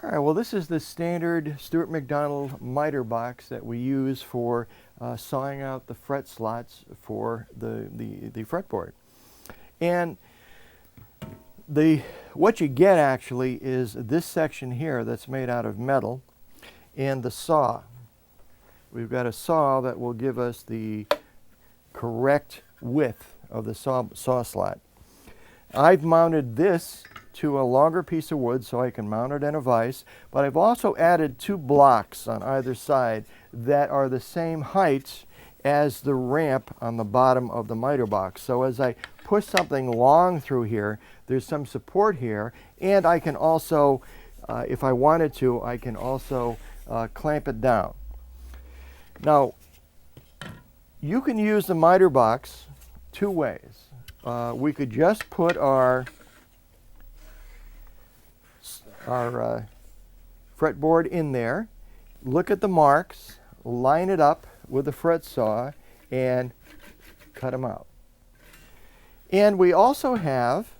All right, well, this is the standard Stewart McDonald miter box that we use for sawing out the fret slots for the fretboard. And what you get actually is this section here that's made out of metal and the saw. We've got a saw that will give us the correct width of the saw slot. I've mounted this to a longer piece of wood so I can mount it in a vise, but I've also added two blocks on either side that are the same height as the ramp on the bottom of the miter box. So as I push something long through here, there's some support here, and I can also, if I wanted to, I can also clamp it down. Now, you can use the miter box two ways. We could just put our fretboard in there, look at the marks, line it up with the fret saw, and cut them out. And we also have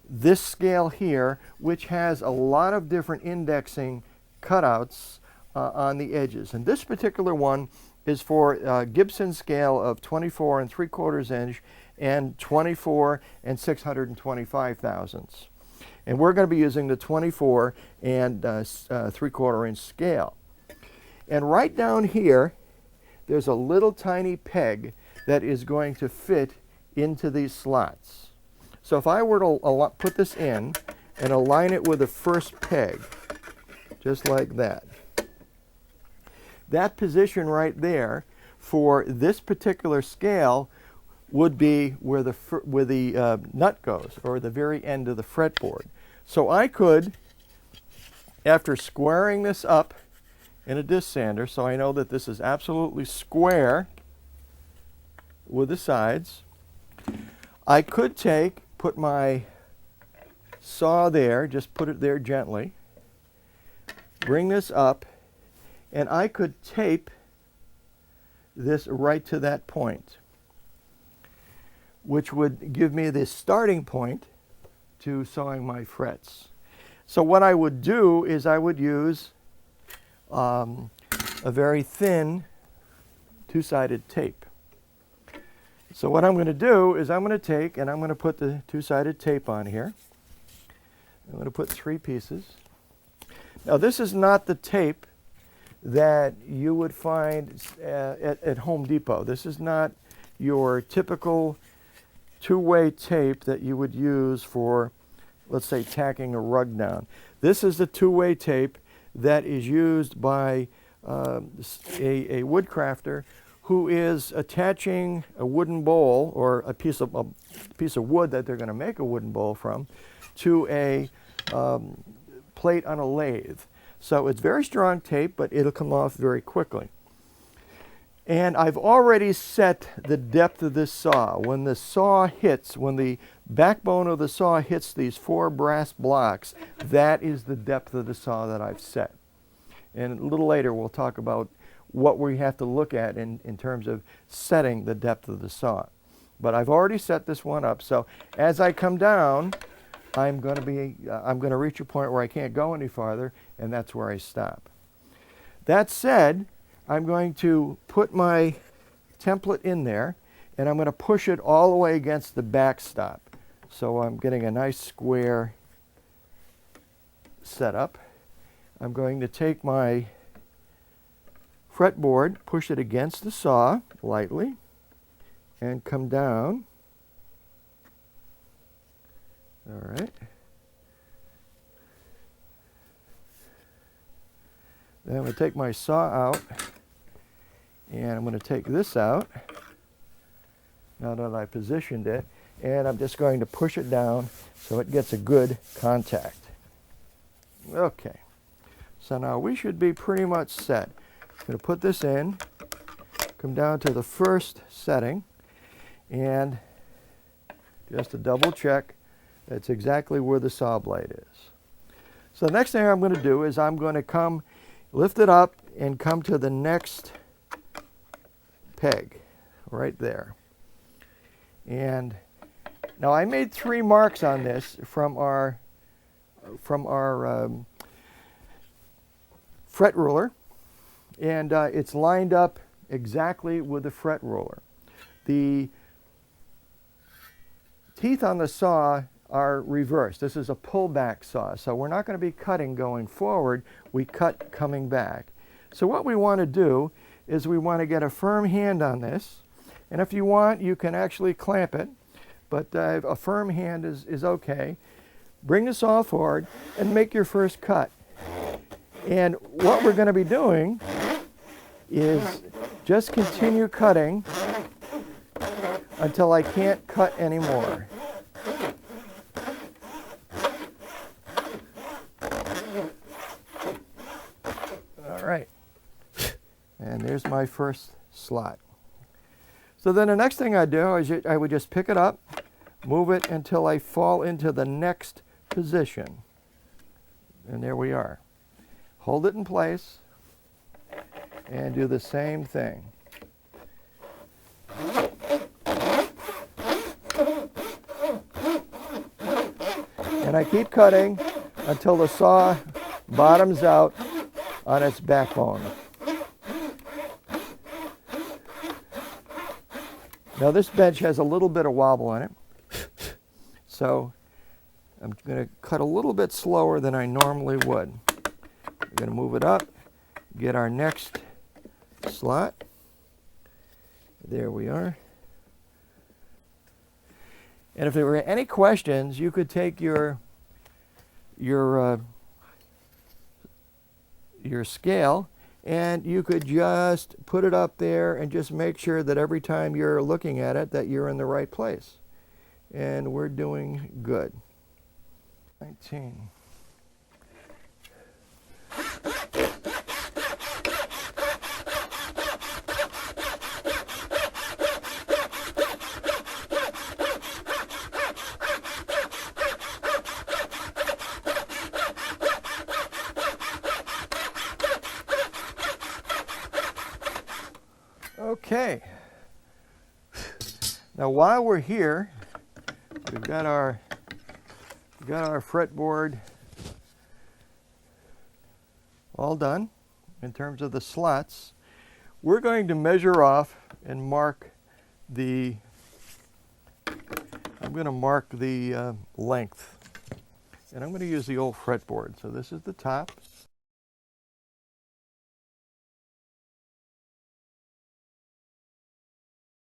this scale here, which has a lot of different indexing cutouts on the edges. And this particular one is for Gibson scale of 24 3/4 inch and 24 625 thousandths. And we're going to be using the 24 3/4 inch scale. And right down here, there's a little tiny peg that is going to fit into these slots. So if I were to put this in and align it with the first peg, just like that, that position right there for this particular scale would be where the nut goes, or the very end of the fretboard. So I could, after squaring this up in a disc sander, so I know that this is absolutely square with the sides, I could put my saw there, just put it there gently, bring this up, and I could tape this right to that point, which would give me the starting point to sawing my frets. So what I would do is I would use a very thin two-sided tape. So what I'm going to do is I'm going to take and I'm going to put the two-sided tape on here. I'm going to put 3 pieces. Now this is not the tape that you would find at Home Depot. This is not your typical two-way tape that you would use for, let's say, tacking a rug down. This is the two-way tape that is used by a woodcrafter who is attaching a wooden bowl, or a piece of wood that they're going to make a wooden bowl from, to a plate on a lathe. So it's very strong tape, but it'll come off very quickly. And I've already set the depth of this saw. When the saw hits, when the backbone of the saw hits these 4 brass blocks, that is the depth of the saw that I've set. And a little later we'll talk about what we have to look at in terms of setting the depth of the saw. But I've already set this one up, so as I come down, I'm going to reach a point where I can't go any farther, and that's where I stop. That said, I'm going to put my template in there, and I'm going to push it all the way against the backstop. So I'm getting a nice square setup. I'm going to take my fretboard, push it against the saw lightly, and come down. All right. Then I'm going to take my saw out, and I'm going to take this out now that I positioned it, and I'm just going to push it down so it gets a good contact. Okay, so now we should be pretty much set. I'm going to put this in, come down to the first setting, and just to double check, that's exactly where the saw blade is. So the next thing I'm going to do is I'm going to lift it up and come to the next peg right there. And now I made 3 marks on this from our fret ruler, and it's lined up exactly with the fret ruler. The teeth on the saw are reversed. This is a pullback saw, so we're not going to be cutting going forward. We cut coming back. So what we want to do is we want to get a firm hand on this, and if you want, you can actually clamp it, but a firm hand is okay. Bring the saw forward and make your first cut. And what we're going to be doing is just continue cutting until I can't cut anymore. All right. And there's my first slot. So then the next thing I do is I would just pick it up, move it until I fall into the next position. And there we are. Hold it in place and do the same thing. And I keep cutting until the saw bottoms out on its backbone. Now this bench has a little bit of wobble in it, so I'm going to cut a little bit slower than I normally would. We're going to move it up, get our next slot. There we are. And if there were any questions, you could take your scale and you could just put it up there and just make sure that every time you're looking at it that you're in the right place. And we're doing good. 19. Okay. Now while we're here, we've got our fretboard all done in terms of the slots. We're going to measure off and mark the, I'm going to mark the length. And I'm going to use the old fretboard. So this is the top.